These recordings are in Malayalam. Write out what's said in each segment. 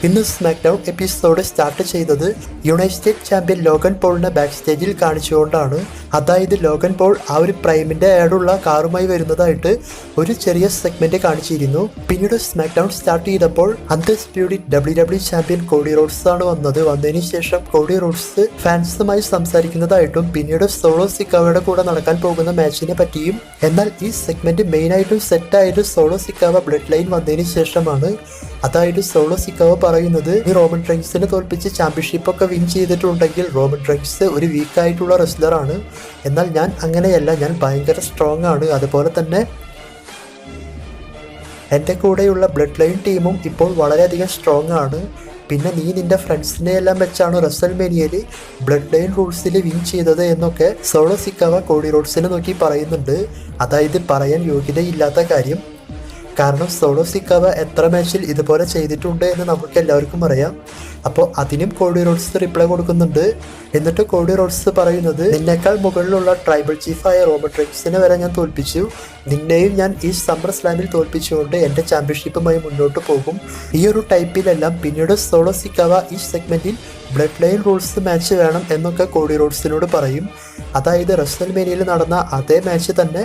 ഇന്ന് സ്മാക്ഡൗൺ എപ്പിസോഡ് സ്റ്റാർട്ട് ചെയ്തത് യുണൈറ്റഡ് ചാമ്പ്യൻ ലോഗൻ പോളിനെ ബാക്ക് സ്റ്റേജിൽ കാണിച്ചുകൊണ്ടാണ്. അതായത് ലോഗൻ പോൾ ആ ഒരു പ്രൈമിന്റെ ആഡുള്ള കാറുമായി വരുന്നതായിട്ട് ഒരു ചെറിയ സെഗ്മെന്റ് കാണിച്ചിരുന്നു. പിന്നീട് സ്മാക്ഡൗൺ സ്റ്റാർട്ട് ചെയ്തപ്പോൾ undisputed WWE champion Cody Rhodes ആണ് വന്നത്. വന്നതിന് ശേഷം കോഡി റോഡ്സ് ഫാൻസുമായി സംസാരിക്കുന്നതായിട്ടും പിന്നീട് സോളോ സിക്കാവയുടെ കൂടെ നടക്കാൻ പോകുന്ന മാച്ചിനെ പറ്റിയും. എന്നാൽ ഈ സെഗ്മെന്റ് മെയിനായിട്ടും സെറ്റായത് സോളോ സിക്കാവ ബ്ലഡ് ലൈൻ വന്നതിന് ശേഷമാണ്. അതായത് സോളോ സിക്കാവ പറയുന്നത് ഈ റോമൻ റെയിൻസിനെ തോൽപ്പിച്ച് ചാമ്പ്യൻഷിപ്പ് ഒക്കെ വിൻ ചെയ്തിട്ടുണ്ടെങ്കിൽ റോമൻ റെയിൻസ് ഒരു വീക്കായിട്ടുള്ള റെസ്ലറാണ്. എന്നാൽ ഞാൻ അങ്ങനെയല്ല, ഞാൻ ഭയങ്കര സ്ട്രോങ് ആണ്. അതുപോലെ തന്നെ എൻ്റെ കൂടെയുള്ള ബ്ലഡ് ലൈൻ ടീമും ഇപ്പോൾ വളരെയധികം സ്ട്രോങ് ആണ്. പിന്നെ നീ നിന്റെ ഫ്രണ്ട്സിനെ എല്ലാം വെച്ചാണ് റെസൽമേനിയയിൽ ബ്ലഡ് ലൈൻ റൂൾസിൽ വിൻ ചെയ്തത് എന്നൊക്കെ സോളോ സിക്കാവ കോഡി റോഡ്സിനെ നോക്കി പറയുന്നുണ്ട്. അതായത് പറയാൻ യോഗ്യതയില്ലാത്ത കാര്യം. കാരണം സോളോ സിക്കാവ എത്ര മാച്ചിൽ ഇതുപോലെ ചെയ്തിട്ടുണ്ട് എന്ന് നമുക്ക് എല്ലാവർക്കും അറിയാം. അപ്പോൾ അതിനും കോഡി റോഡ്സ് റിപ്ലൈ കൊടുക്കുന്നുണ്ട്. എന്നിട്ട് കോഡി റോഡ്സ് പറയുന്നത്, നിന്നേക്കാൾ മുകളിലുള്ള ട്രൈബൽ ചീഫായ റോമൻ റെയിൻസിനെ വരെ ഞാൻ തോൽപ്പിച്ചു, നിന്നെയും ഞാൻ ഈ സമ്മർ സ്ലാമിൽ തോൽപ്പിച്ചുകൊണ്ട് എൻ്റെ ചാമ്പ്യൻഷിപ്പുമായി മുന്നോട്ട് പോകും. ഈ ഒരു ടൈപ്പിലെല്ലാം പിന്നീട് സോളോ സിക്കാവ ഈ സെഗ്മെന്റിൽ ബ്ലഡ് ലൈൻ റൂൾസ് മാച്ച് വേണം എന്നൊക്കെ കോഡി റോഡ്സിനോട് പറയും. അതായത് റെസൽമേനിയയിൽ നടന്ന അതേ മാച്ച് തന്നെ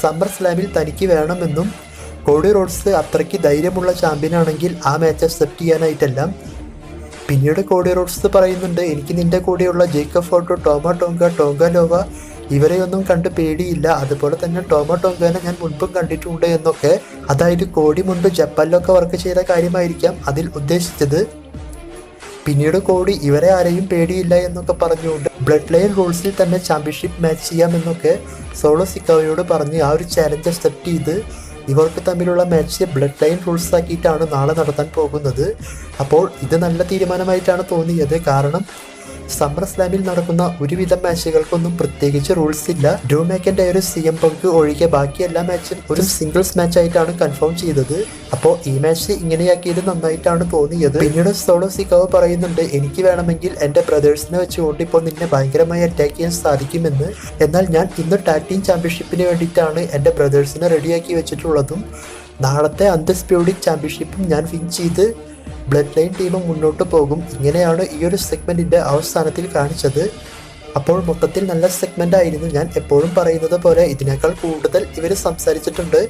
സമ്മർ സ്ലാമിൽ തനിക്ക് വേണമെന്നും കോഡി റോഡ്സ് അത്രയ്ക്ക് ധൈര്യമുള്ള ചാമ്പ്യനാണെങ്കിൽ ആ മാച്ച് അക്സെപ്റ്റ് ചെയ്യാനായിട്ടല്ല. പിന്നീട് കോഡി റോഡ്സ് പറയുന്നുണ്ട്, എനിക്ക് നിന്റെ കൂടെയുള്ള ജേക്കബ് ഫോട്ടോ, ടോമ ടോങ്ക, ടോങ്ക ലോവ ഇവരെയൊന്നും കണ്ട് പേടിയില്ല. അതുപോലെ തന്നെ ടോമ ടോങ്കനെ ഞാൻ മുൻപും കണ്ടിട്ടുണ്ട് എന്നൊക്കെ. അതായത് കോഡി മുൻപ് ജപ്പാനിലൊക്കെ വർക്ക് ചെയ്ത കാര്യമായിരിക്കാം അതിൽ ഉദ്ദേശിച്ചത്. പിന്നീട് കോഡി ഇവരെ ആരെയും പേടിയില്ല എന്നൊക്കെ പറഞ്ഞുകൊണ്ട് ബ്ലഡ് ലൈൻ റൂൾസിൽ തന്നെ ചാമ്പ്യൻഷിപ്പ് മാച്ച് ചെയ്യാമെന്നൊക്കെ സോളോ സിക്കാവയോട് പറഞ്ഞ് ആ ഒരു ചാലഞ്ച് അക്സെപ്റ്റ് ചെയ്ത് ഇവർക്ക് തമ്മിലുള്ള മാച്ച് ബ്ലഡ് ലൈൻ റൂൾസ് ആക്കിയിട്ടാണ് നാളെ നടത്താൻ പോകുന്നത്. അപ്പോൾ ഇത് നല്ല തീരുമാനമായിട്ടാണ് തോന്നിയത്. കാരണം സമ്മർ സ്ലാമിൽ നടക്കുന്ന ഒരുവിധം മാച്ചുകൾക്കൊന്നും പ്രത്യേകിച്ച് റൂൾസ് ഇല്ല. ഡ്രൂ മാക്കിൻറയറും CM പങ്ക് ഒഴികെ ബാക്കി എല്ലാ മാച്ചും ഒരു സിംഗിൾസ് മാച്ച് ആയിട്ടാണ് കൺഫേം ചെയ്തത്. അപ്പോൾ ഈ മാച്ച് ഇങ്ങനെയാക്കിയത് നന്നായിട്ടാണ് തോന്നിയത്. പിന്നീട് സോളോ സിക്കാവ പറയുന്നുണ്ട്, എനിക്ക് വേണമെങ്കിൽ എൻ്റെ ബ്രദേഴ്സിനെ വെച്ചുകൊണ്ട് ഇപ്പോൾ നിന്നെ ഭയങ്കരമായി അറ്റാക്ക് ചെയ്യാൻ സാധിക്കുമെന്ന്. എന്നാൽ ഞാൻ ഇന്ന് ടാഗ് ടീം ചാമ്പ്യൻഷിപ്പിന് വേണ്ടിയിട്ടാണ് എൻ്റെ ബ്രദേഴ്സിനെ റെഡിയാക്കി വെച്ചിട്ടുള്ളതും. നാളത്തെ അൺഡിസ്പ്യൂട്ടഡ് ചാമ്പ്യൻഷിപ്പും ഞാൻ വിൻ ചെയ്ത് ബ്ലഡ് ലൈൻ ടീമും മുന്നോട്ട് പോകും. ഇങ്ങനെയാണ് ഈ ഒരു സെഗ്മെന്റിന്റെ അവസാനത്തിൽ കാണിച്ചത്. അപ്പോൾ മൊത്തത്തിൽ നല്ല സെഗ്മെന്റ് ആയിരുന്നു. ഞാൻ എപ്പോഴും പറയുന്നത് പോലെ ഇതിനേക്കാൾ കൂടുതൽ ഇവർ സംസാരിച്ചിട്ടുണ്ട്.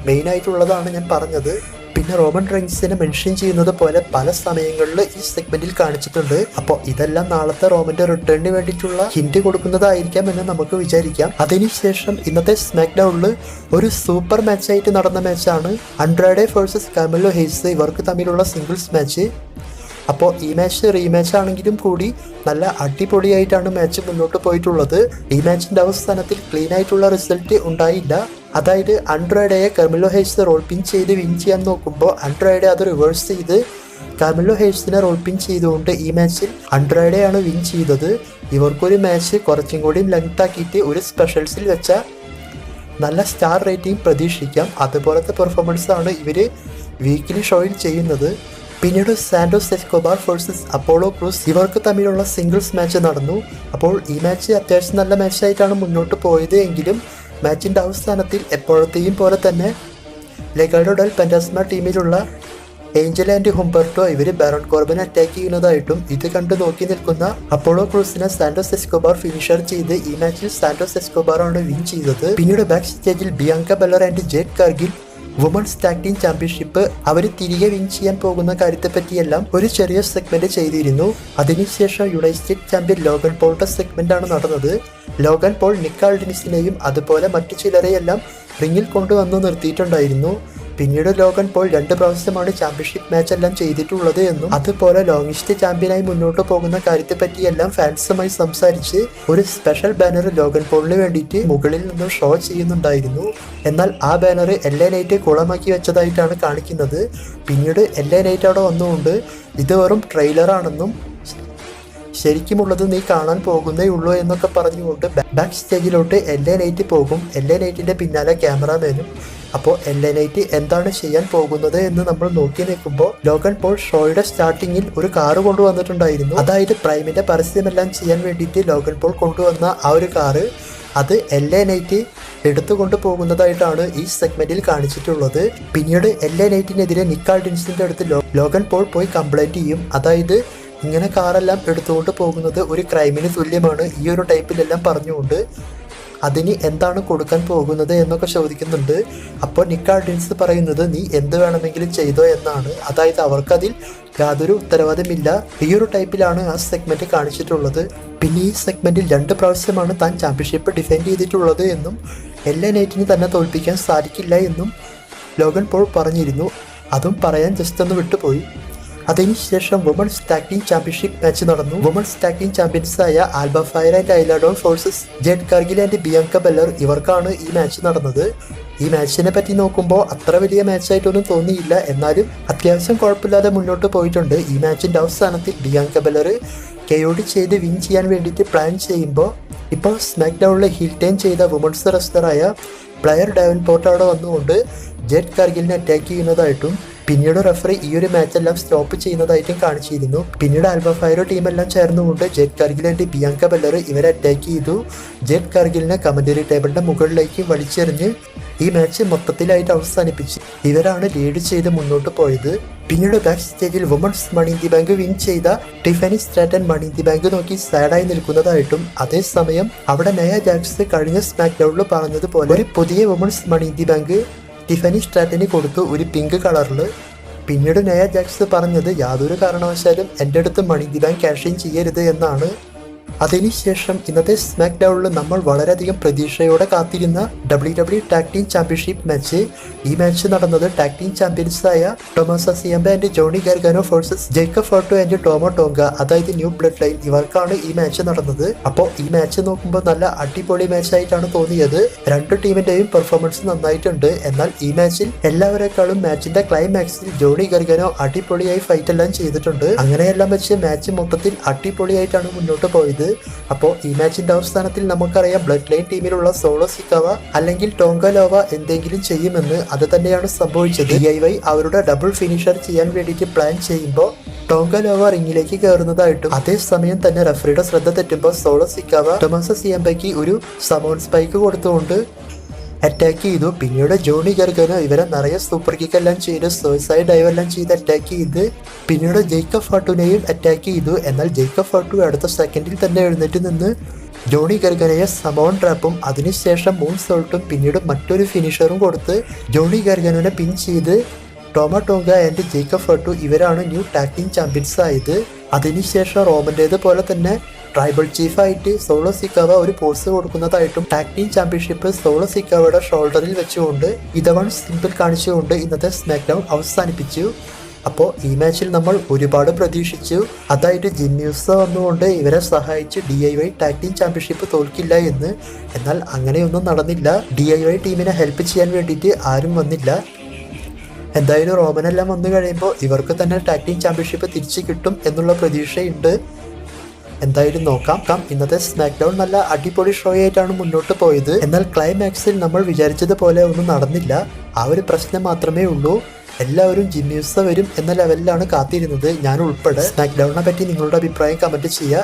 മെയിനായിട്ടുള്ളതാണ് ഞാൻ പറഞ്ഞത്. പിന്നെ റോമൻ റെയിൻസിനെ മെൻഷൻ ചെയ്യുന്നത് പോലെ പല സമയങ്ങളിൽ ഈ സെഗ്മെന്റിൽ കാണിച്ചിട്ടുണ്ട്. അപ്പോൾ ഇതെല്ലാം നാളത്തെ റോമന്റെ റിട്ടേണിന് വേണ്ടിയിട്ടുള്ള ഹിന്റ് കൊടുക്കുന്നതായിരിക്കാം എന്ന് നമുക്ക് വിചാരിക്കാം. അതിനുശേഷം ഇന്നത്തെ സ്മാക്ഡൗണിൽ ഒരു സൂപ്പർ മാച്ചായിട്ട് നടന്ന മാച്ചാണ് ആൻഡ്രാഡെ വേഴ്സസ് കാർമെലോ ഹെയ്സ്. ഇവർക്ക് തമ്മിലുള്ള സിംഗിൾസ് മാച്ച്. അപ്പോൾ ഈ മാച്ച് റീമാച്ച് ആണെങ്കിലും കൂടി നല്ല അടിപൊളിയായിട്ടാണ് മാച്ച് മുന്നോട്ട് പോയിട്ടുള്ളത്. ഈ മാച്ചിന്റെ അവസാനത്തിൽ ക്ലീൻ ആയിട്ടുള്ള റിസൾട്ട് ഉണ്ടായില്ല. അതായത് ആൻഡ്രോയിഡയെ കാർമെലോ ഹെയ്സ് റോൾ പിൻ ചെയ്ത് വിൻ ചെയ്യാൻ നോക്കുമ്പോൾ ആൻഡ്രോയിഡെ അത് റിവേഴ്സ് ചെയ്ത് കാർമെലോ ഹെയ്സിനെ റോൾ പിൻ ചെയ്തുകൊണ്ട് ഈ മാച്ചിൽ ആൻഡ്രോയിഡെയാണ് വിൻ ചെയ്തത്. ഇവർക്കൊരു മാച്ച് കുറച്ചും കൂടി ലെങ്ത് ആക്കിയിട്ട് ഒരു സ്പെഷ്യൽസിൽ വെച്ച നല്ല സ്റ്റാർ റേറ്റിംഗ് പ്രതീക്ഷിക്കാം. അതുപോലത്തെ പെർഫോമൻസ് ആണ് ഇവർ വീക്കിലി ഷോയിൽ ചെയ്യുന്നത്. പിന്നീട് Santos Escobar versus Apollo Crews ഇവർക്ക് തമ്മിലുള്ള സിംഗിൾസ് മാച്ച് നടന്നു. അപ്പോൾ ഈ മാച്ച് അത്യാവശ്യം നല്ല മാച്ചായിട്ടാണ് മുന്നോട്ട് പോയത്. എങ്കിലും മാച്ചിൻ്റെ അവസാനത്തിൽ എപ്പോഴത്തെയും പോലെ തന്നെ ലെഗാഡോ ഡെൽ പെൻറ്റാസ്മ ടീമിലുള്ള ഏഞ്ചൽ ആൻഡ് ഹുംബർട്ടോ ഇവർ ബാരോൺ കോർബനെ അറ്റാക്ക് ചെയ്യുന്നതായിട്ടും ഇത് കണ്ട് നോക്കി നിൽക്കുന്ന അപ്പോളോ ക്രൂസിനെ സാന്റോസ് എസ്കോബാർ ഫിനിഷർ ചെയ്ത് ഈ മാച്ചിൽ സാന്റോസ് എസ്കോബാറാണ് വിൻ ചെയ്തത്. പിന്നീട് ബാക്ക് സ്റ്റേജിൽ Bianca Belair and Jade Cargill women's tag team championship അവർ തിരികെ വിൻ ചെയ്യാൻ പോകുന്ന കാര്യത്തെ പറ്റിയെല്ലാം ഒരു ചെറിയ സെഗ്മെന്റ് ചെയ്തിരുന്നു. അതിനുശേഷം യുണൈറ്റഡ് ചാമ്പ്യൻ ലോഗൻ പോളിന്റെ സെഗ്മെന്റ് ആണ് നടന്നത്. ലോഗൻ പോൾ നിക്ക് ആൾഡിനിസിനെയും അതുപോലെ മറ്റു ചിലരെയെല്ലാം റിങ്ങിൽ കൊണ്ടുവന്ന് നിർത്തിയിട്ടുണ്ടായിരുന്നു. പിന്നീട് ലോഗൻ പോൾ 2 പ്രാവശ്യമാണ് ചാമ്പ്യൻഷിപ്പ് മാച്ച് എല്ലാം ചെയ്തിട്ടുള്ളത് എന്നും അതുപോലെ ലോങ്ങിസ്റ്റ് ചാമ്പ്യനായി മുന്നോട്ട് പോകുന്ന കാര്യത്തെ പറ്റിയെല്ലാം ഫാൻസുമായി സംസാരിച്ച് ഒരു സ്പെഷ്യൽ ബാനർ ലോഗൻ പോളിന് വേണ്ടിയിട്ട് മുകളിൽ നിന്നും ഷോ ചെയ്യുന്നുണ്ടായിരുന്നു. എന്നാൽ ആ ബാനർ LA നൈറ്റ് കുളമാക്കി വെച്ചതായിട്ടാണ് കാണിക്കുന്നത്. പിന്നീട് LA നൈറ്റ് അവിടെ വന്നുകൊണ്ട് ഇത് വെറും ട്രെയിലറാണെന്നും ശരിക്കുമുള്ളത് നീ കാണാൻ പോകുന്നേ ഉള്ളൂ എന്നൊക്കെ പറഞ്ഞുകൊണ്ട് ബാക്ക് സ്റ്റേജിലോട്ട് LA നൈറ്റ് പോകും. LA നൈറ്റിന്റെ പിന്നാലെ ക്യാമറാമാനും. അപ്പോൾ LA നൈറ്റ് എന്താണ് ചെയ്യാൻ പോകുന്നത് എന്ന് നമ്മൾ നോക്കി നിൽക്കുമ്പോൾ ലോഗൻ പോൾ ഷോയുടെ സ്റ്റാർട്ടിങ്ങിൽ ഒരു കാറ് കൊണ്ടുവന്നിട്ടുണ്ടായിരുന്നു. അതായത് പ്രൈമിന്റെ പരസ്യമെല്ലാം ചെയ്യാൻ വേണ്ടിയിട്ട് ലോഗൻ പോൾ കൊണ്ടുവന്ന ആ ഒരു കാറ് അത് LA നൈറ്റ് എടുത്തുകൊണ്ട് പോകുന്നതായിട്ടാണ് ഈ സെഗ്മെന്റിൽ കാണിച്ചിട്ടുള്ളത്. പിന്നീട് LA നൈറ്റിനെതിരെ നിക്ക് ആൾഡിൻസിന്റെ അടുത്ത് ലോഗൻ പോൾ പോയി കംപ്ലൈന്റ് ചെയ്യും. അതായത് ഇങ്ങനെ കാറെല്ലാം എടുത്തുകൊണ്ട് പോകുന്നത് ഒരു ക്രൈമിന് തുല്യമാണ്, ഈ ഒരു ടൈപ്പിലെല്ലാം പറഞ്ഞുകൊണ്ട് അതിന് എന്താണ് കൊടുക്കാൻ പോകുന്നത് എന്നൊക്കെ ചോദിക്കുന്നുണ്ട്. അപ്പോൾ നിക്ക് ആൾഡിൻസ് പറയുന്നത് നീ എന്ത് വേണമെങ്കിലും ചെയ്തോ എന്നാണ്. അതായത് അവർക്കതിൽ യാതൊരു ഉത്തരവാദിത്തമില്ല. ഈ ഒരു ടൈപ്പിലാണ് ആ സെഗ്മെന്റ് കാണിച്ചിട്ടുള്ളത്. പിന്നെ ഈ സെഗ്മെന്റിൽ 2 പ്രാവശ്യമാണ് താൻ ചാമ്പ്യൻഷിപ്പ് ഡിഫെൻഡ് ചെയ്തിട്ടുള്ളത് എന്നും LA നൈറ്റിന് തന്നെ തോൽപ്പിക്കാൻ സാധിക്കില്ല എന്നും ലോഗൻ പോൾ പറഞ്ഞിരുന്നു. അതും പറയാൻ ജസ്റ്റ് ഒന്ന് വിട്ടുപോയി. അതിനുശേഷം women's tag team championship match നടന്നു. വുമൺസ് ടാഗ് ടീം ചാമ്പ്യൻസായ Alba Fyre and Isla Dawn versus Jade Cargill and Bianca Belair, ഇവർക്കാണ് ഈ മാച്ച് നടന്നത്. ഈ മാച്ചിനെ പറ്റി നോക്കുമ്പോൾ അത്ര വലിയ മാച്ചായിട്ടൊന്നും തോന്നിയില്ല, എന്നാലും അത്യാവശ്യം കുഴപ്പമില്ലാതെ മുന്നോട്ട് പോയിട്ടുണ്ട്. ഈ മാച്ചിന്റെ അവസാനത്തിൽ ബിയാങ്ക ബെല്ലർ KOD ചെയ്ത് വിൻ ചെയ്യാൻ വേണ്ടിയിട്ട് പ്ലാൻ ചെയ്യുമ്പോൾ ഇപ്പോൾ സ്മാക്ക് ഡൗണിൽ ഹീൽ ടേൺ ചെയ്ത വുമൺസ് റെസ്ലറായ പ്ലെയർ ഡാവൻപോർട്ട് അവിടെ വന്നുകൊണ്ട് ജെഡ് കാർഗിലിനെ അറ്റാക്ക് ചെയ്യുന്നതായിട്ടും പിന്നീട് റെഫറി ഈ ഒരു മാച്ചെല്ലാം സ്റ്റോപ്പ് ചെയ്യുന്നതായിട്ടും കാണിച്ചിരുന്നു. പിന്നീട് ആൽബ ഫയറോ ടീമെല്ലാം ചേർന്നുകൊണ്ട് ജെഡ് കാർഗിൽ ആൻഡ് ബിയാങ്ക ബെല്ലർ ഇവരെ അറ്റാക്ക് ചെയ്തു. ജെഡ് കാർഗിലിനെ കമന്ററി ടേബിളിന്റെ മുകളിലേക്ക് വലിച്ചെറിഞ്ഞ് ഈ മാച്ച് മൊത്തത്തിലായിട്ട് അവസാനിപ്പിച്ച് ഇവരാണ് ലീഡ് ചെയ്ത് മുന്നോട്ട് പോയത്. പിന്നീട് ബാക്ക് സ്റ്റേജിൽ women's money in the bank win ചെയ്ത Tiffany Stratton money in the bank നോക്കി സാഡായി നിൽക്കുന്നതായിട്ടും അതേസമയം അവിടെ നയ ജാക്സ് കഴിഞ്ഞ സ്മാക്ക് ഡൗണിൽ പറഞ്ഞതുപോലെ ഒരു പുതിയ women's money in the bank Tiffany സ്ട്രാറ്റന് കൊടുത്തു, ഒരു പിങ്ക് കളറിൽ. പിന്നീട് നയ ജാക്സ് പറഞ്ഞത് യാതൊരു കാരണവശാലും എൻ്റെ അടുത്ത് money in the bank cash in ചെയ്യരുത് എന്നാണ്. അതിനുശേഷം ഇന്നത്തെ സ്മാക്ക് ഡൗണിൽ നമ്മൾ വളരെയധികം പ്രതീക്ഷയോടെ കാത്തിരുന്ന WWE tag team championship match. ഈ മാച്ച് നടന്നത് ടാഗ് ടീം ചാമ്പ്യൻസായ Tommaso Ciampa and Johnny Gargano versus Jacob Fatu and Tama Tonga, അതായത് ന്യൂ ബ്ലഡ് ലൈൻ, ഇവർക്കാണ് ഈ മാച്ച് നടന്നത്. അപ്പോൾ ഈ മാച്ച് നോക്കുമ്പോൾ നല്ല അടിപൊളി മാച്ചായിട്ടാണ് തോന്നിയത്. 2 ടീമിന്റെയും പെർഫോമൻസ് നന്നായിട്ടുണ്ട്. എന്നാൽ ഈ മാച്ചിൽ എല്ലാവരെക്കാളും മാച്ചിന്റെ ക്ലൈമാക്സിൽ ജോണി ഗാർഗാനോ അടിപൊളിയായി ഫൈറ്റ് എല്ലാം ചെയ്തിട്ടുണ്ട്. അങ്ങനെയെല്ലാം വെച്ച് മാച്ച് മൊത്തത്തിൽ അടിപൊളിയായിട്ടാണ് മുന്നോട്ട് പോയത്. അപ്പോൾ ഈ മാച്ചിന്റെ അവസാനത്തിൽ നമുക്കറിയാം ബ്ലഡ് ലൈൻ ടീമിലുള്ള സോളോ സിക്കാവ അല്ലെങ്കിൽ ടോങ്ക ലോവ എന്തെങ്കിലും ചെയ്യുമെന്ന്. അത് തന്നെയാണ് സംഭവിച്ചത്. DIY അവരുടെ ഡബിൾ ഫിനിഷർ ചെയ്യാൻ വേണ്ടിയിട്ട് പ്ലാൻ ചെയ്യുമ്പോൾ ടോങ്ക ലോവ റിങ്ങിലേക്ക് കയറുന്നതായിട്ടും അതേസമയം തന്നെ റഫറിയുടെ ശ്രദ്ധ തെറ്റുമ്പോൾ സോളോ സിക്കാവ ടൊമാസോ സിയംബയ്ക്ക് ഒരു സമോൺ സ്പൈക്ക് കൊടുത്തുകൊണ്ട് അറ്റാക്ക് ചെയ്തു. പിന്നീട് ജോണി ഗർഗനോ ഇവരെ നിറയെ സൂപ്പർ കിക്ക് എല്ലാം ചെയ്ത് സൂയിസൈഡ് ഡൈവ് എല്ലാം ചെയ്ത് അറ്റാക്ക് ചെയ്ത് പിന്നീട് ജേക്കബ് ഫോർട്ടുനെയും അറ്റാക്ക് ചെയ്തു. എന്നാൽ ജേക്കബ് ഫോർട്ടു അടുത്ത സെക്കൻഡിൽ തന്നെ എഴുന്നേറ്റ് നിന്ന് ജോണി ഗർഗനയെ സമോൺ ട്രാപ്പും അതിനുശേഷം മൂൺ സോൾട്ടും പിന്നീട് മറ്റൊരു ഫിനിഷറും കൊടുത്ത് ജോണി ഗർഗനോനെ പിൻ ചെയ്ത് ടോമോ ടോങ്ക ആൻഡ് ജേക്കബ് ഫോർട്ടു ഇവരാണ് ന്യൂ ടാഗ് ടീം ചാമ്പ്യൻസ് ആയത്. അതിനുശേഷം റോമന്റേത് പോലെ തന്നെ ട്രൈബൽ ചീഫായിട്ട് സോളോ സിക്കാവ ഒരു പോസ് കൊടുക്കുന്നതായിട്ടും ടാഗ് ടീം ചാമ്പ്യൻഷിപ്പ് സോളോ സിക്കാവയുടെ ഷോൾഡറിൽ വെച്ചുകൊണ്ട് ഇതവൺ സിമ്പിൾ കാണിച്ചുകൊണ്ട് ഇന്നത്തെ സ്മാക്ക് ഡൗൺ അവസാനിപ്പിച്ചു. അപ്പോൾ ഈ മാച്ചിൽ നമ്മൾ ഒരുപാട് പ്രതീക്ഷിച്ചു, അതായത് ജിമ്യൂസോ വന്നുകൊണ്ട് ഇവരെ സഹായിച്ച് DIY ടാഗ് ടീം ചാമ്പ്യൻഷിപ്പ് തോൽക്കില്ല എന്ന്. എന്നാൽ അങ്ങനെയൊന്നും നടന്നില്ല. DIY ടീമിനെ ഹെൽപ്പ് ചെയ്യാൻ വേണ്ടിയിട്ട് ആരും വന്നില്ല. എന്തായാലും റോമനെല്ലാം വന്നു കഴിയുമ്പോൾ ഇവർക്ക് തന്നെ ടാഗ് ടീം ചാമ്പ്യൻഷിപ്പ് തിരിച്ചു കിട്ടും എന്നുള്ള പ്രതീക്ഷയുണ്ട്. എന്തായാലും നോക്കാം. ഇന്നത്തെ സ്മാക്ക് ഡൗൺ നല്ല അടിപൊളി ഷോ ആയിട്ടാണ് മുന്നോട്ട് പോയത്. എന്നാൽ ക്ലൈമാക്സിൽ നമ്മൾ വിചാരിച്ചതുപോലെ ഒന്നും നടന്നില്ല. ആ ഒരു പ്രശ്നം മാത്രമേ ഉള്ളൂ. എല്ലാവരും ജിമ്യൂസ വരും എന്ന ലെവലിലാണ് കാത്തിരുന്നത്, ഞാൻ ഉൾപ്പെടെ. സ്മാക്ക് ഡൗണിനെ പറ്റി നിങ്ങളുടെ അഭിപ്രായം കമന്റ് ചെയ്യുക.